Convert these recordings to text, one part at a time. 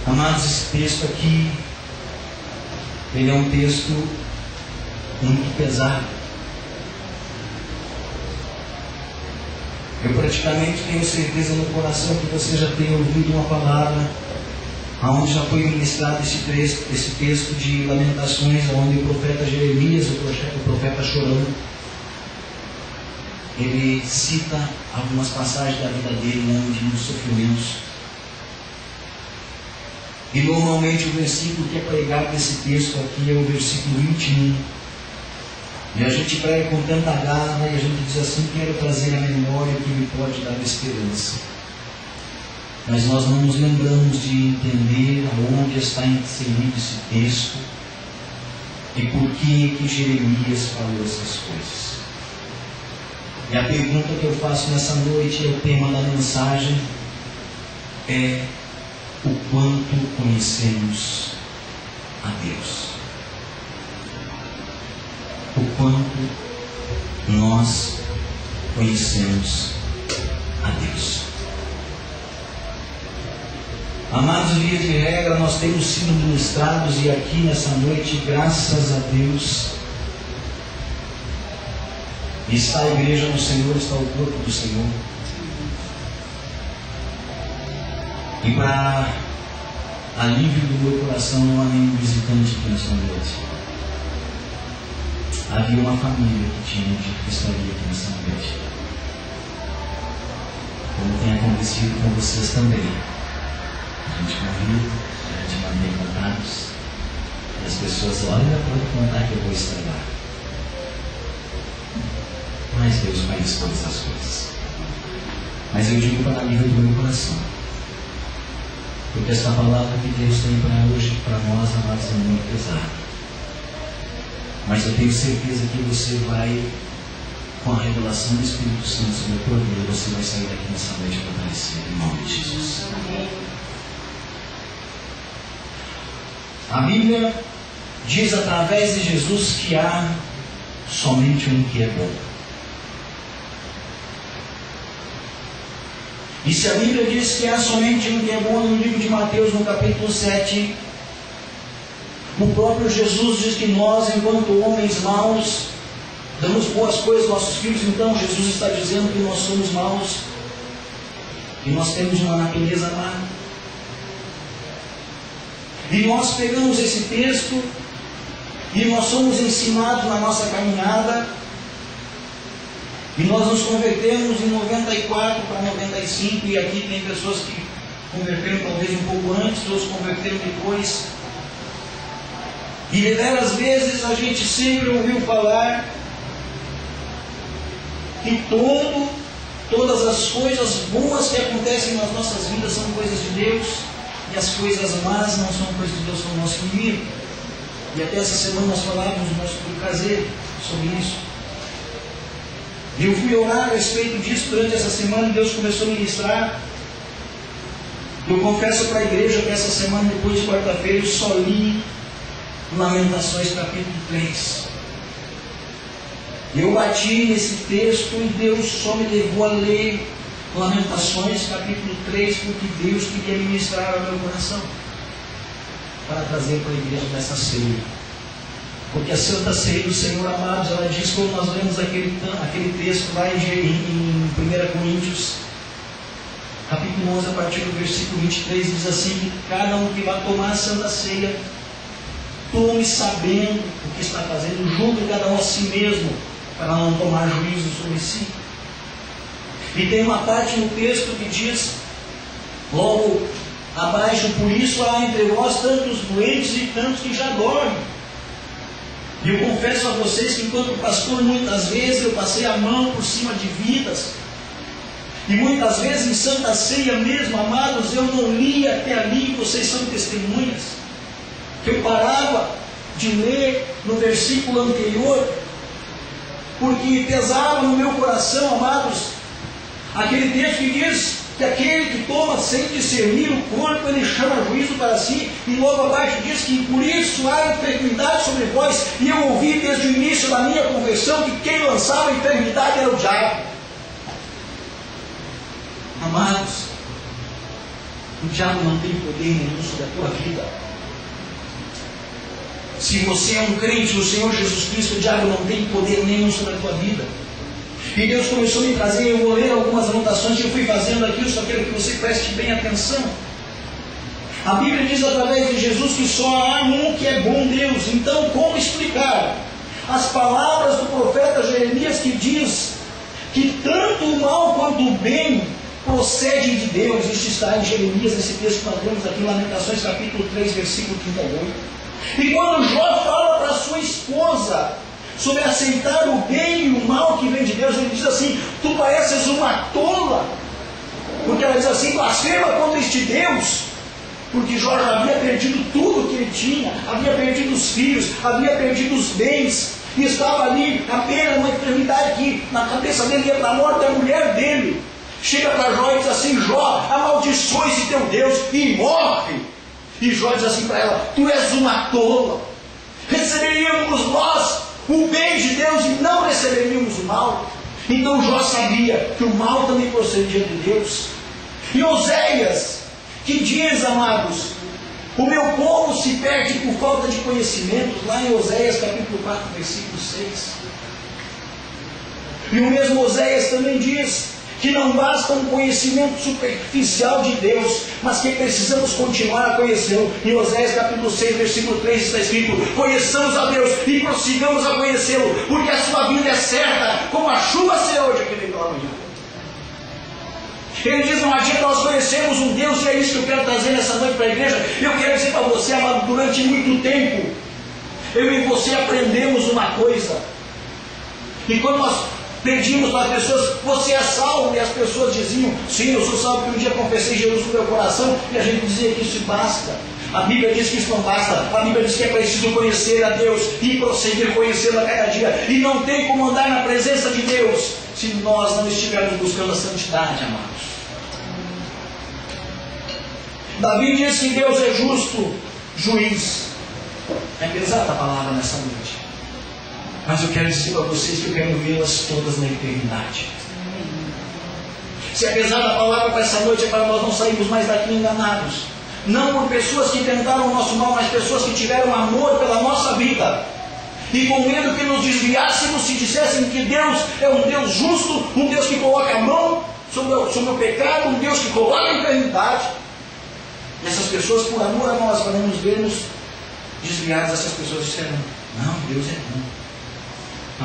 Amados, esse texto aqui, ele é um texto muito pesado. Eu praticamente tenho certeza no coração que você já tem ouvido uma palavra onde já foi ministrado esse texto de Lamentações, onde o profeta Jeremias, o profeta chorando, ele cita algumas passagens da vida dele, onde nos sofrimentos. E normalmente o versículo que é pregado nesse texto aqui é o versículo 21. E a gente prega com tanta garra e a gente diz assim: quero trazer a memória que me pode dar esperança. Mas nós não nos lembramos de entender aonde está inserido esse texto e por que Jeremias falou essas coisas. E a pergunta que eu faço nessa noite, é o tema da mensagem, é: o quanto conhecemos a Deus? O quanto nós conhecemos a Deus? Amados, via de regra, nós temos sido ministrados, e aqui nessa noite, graças a Deus, está a igreja do Senhor, está o corpo do Senhor. E para alívio do meu coração, não há nenhum visitante aqui nessa noite. Havia uma família que tinha dito que estaria aqui nessa noite. Como tem acontecido com vocês também. A gente convida, a gente mantém contatos, e as pessoas olham, pode contar que eu vou estragar. Mas Deus faz todas as coisas. Mas eu digo para alívio do meu coração, porque essa palavra que Deus tem para hoje, para nós, amados, é muito pesada. Mas eu tenho certeza que você vai, com a revelação do Espírito Santo sobre a tua vida, você vai sair daqui nessa noite fortalecido, em nome de Jesus. A Bíblia diz através de Jesus que há somente um que é bom. E se a Bíblia diz que há somente um que é bom, no livro de Mateus, no capítulo 7, o próprio Jesus diz que nós, enquanto homens maus, damos boas coisas aos nossos filhos. Então Jesus está dizendo que nós somos maus, que nós temos uma natureza má. E nós pegamos esse texto e nós somos ensinados na nossa caminhada, e nós nos convertemos em 94 para 95, e aqui tem pessoas que converteram talvez um pouco antes, outros converteram depois. E deveras vezes a gente sempre ouviu falar que todas as coisas boas que acontecem nas nossas vidas são coisas de Deus, e as coisas más não são coisas de Deus, são nosso inimigo. E até essa semana nós falávamos no nosso culto caseiro sobre isso. E eu fui orar a respeito disso durante essa semana, e Deus começou a ministrar. Eu confesso para a igreja que essa semana, depois de quarta-feira, eu só li Lamentações capítulo 3. Eu bati nesse texto e Deus só me levou a ler Lamentações capítulo 3, porque Deus queria ministrar ao meu coração para trazer para a igreja dessa ceia. Porque a Santa Ceia do Senhor, amados, ela diz, como nós lemos aquele texto lá em 1 Coríntios capítulo 11, a partir do versículo 23, diz assim: que cada um que vai tomar a Santa Ceia, tome sabendo o que está fazendo, julgue cada um a si mesmo, para não tomar juízo sobre si. E tem uma parte no texto que diz, logo abaixo: por isso há entre vós tantos doentes e tantos que já dormem. E eu confesso a vocês que, enquanto pastor, muitas vezes eu passei a mão por cima de vidas, e muitas vezes em Santa Ceia mesmo, amados, eu não li até ali, vocês são testemunhas, que eu parava de ler no versículo anterior, porque pesava no meu coração, amados, aquele texto que diz que aquele que toma sem discernir o corpo, ele chama juízo para si, e logo abaixo diz que por isso há enfermidade sobre vós. E eu ouvi desde o início da minha conversão que quem lançava a enfermidade era o diabo. Amados, o diabo não tem poder nenhum sobre a tua vida. Se você é um crente no Senhor Jesus Cristo, o diabo não tem poder nenhum sobre a tua vida. E Deus começou a me trazer, eu vou ler algumas anotações que eu fui fazendo aqui, eu só quero que você preste bem atenção. A Bíblia diz através de Jesus que só há um que é bom Deus. Então, como explicar as palavras do profeta Jeremias que diz que tanto o mal quanto o bem procede de Deus? Isso está em Jeremias, esse texto que nós vemos aqui em Lamentações, capítulo 3, versículo 38. E quando Jó fala para sua esposa sobre aceitar o bem e o mal que vem de Deus, ele diz assim: tu pareces uma tola, porque ela diz assim: blasfema contra este Deus, porque Jó já havia perdido tudo que ele tinha, havia perdido os filhos, havia perdido os bens, e estava ali apenas uma enfermidade que na cabeça dele ia para a morte da mulher dele. Chega para Jó e diz assim: Jó, amaldiçoe-se teu Deus e morre. E Jó diz assim para ela: tu és uma tola. Receberíamos nós o bem de Deus e não receberíamos o mal. Então Jó sabia que o mal também procedia de Deus. E Oséias, que diz, amados, o meu povo se perde por falta de conhecimento, lá em Oséias capítulo 4, versículo 6. E o mesmo Oséias também diz que não basta um conhecimento superficial de Deus, mas que precisamos continuar a conhecê-lo. Em Oséias capítulo 6, versículo 3 está escrito: conheçamos a Deus e prossigamos a conhecê-lo, porque a sua vinda é certa, como a chuva será hoje que vem pela manhã. Ele diz: não adianta nós conhecermos um Deus, e é isso que eu quero trazer nessa noite para a igreja. Eu quero dizer para você, amado, durante muito tempo, eu e você aprendemos uma coisa, e quando nós pedimos para as pessoas: você é salvo? E as pessoas diziam: sim, eu sou salvo, porque um dia confessei Jesus no meu coração, e a gente dizia que isso basta. A Bíblia diz que isso não basta. A Bíblia diz que é preciso conhecer a Deus e prosseguir conhecê-lo a cada dia. E não tem como andar na presença de Deus se nós não estivermos buscando a santidade, amados. Davi diz que Deus é justo juiz. É pesada a palavra nessa noite, mas eu quero dizer para vocês que eu quero vê-las todas na eternidade. Se é pesada a palavra para essa noite, é para nós não sairmos mais daqui enganados. Não por pessoas que tentaram o nosso mal, mas pessoas que tiveram amor pela nossa vida. E com medo que nos desviássemos se dissessem que Deus é um Deus justo, um Deus que coloca a mão sobre o pecado, um Deus que coloca a eternidade. E essas pessoas, por amor a nós, para não nos vermos desviados, essas pessoas disseram: não, Deus é bom.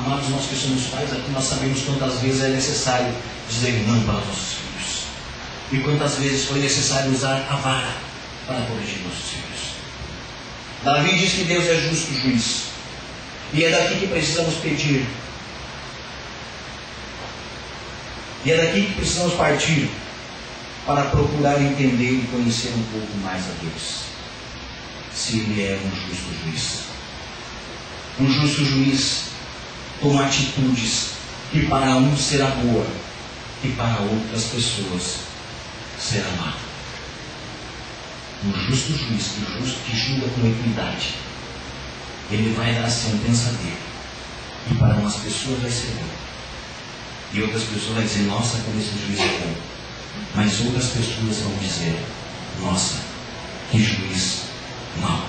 Amados, nós que somos pais aqui, nós sabemos quantas vezes é necessário dizer não para os nossos filhos. E quantas vezes foi necessário usar a vara para corrigir nossos filhos. Davi diz que Deus é justo juiz. E é daqui que precisamos pedir. E é daqui que precisamos partir para procurar entender e conhecer um pouco mais a Deus. Se Ele é um justo juiz. Um justo juiz toma atitudes que para um será boa e para outras pessoas será má. Um justo juiz que julga com equidade, ele vai dar a sentença dele, e para umas pessoas vai ser bom, e outras pessoas vão dizer: nossa, como esse juiz é bom. Mas outras pessoas vão dizer: nossa, que juiz mau.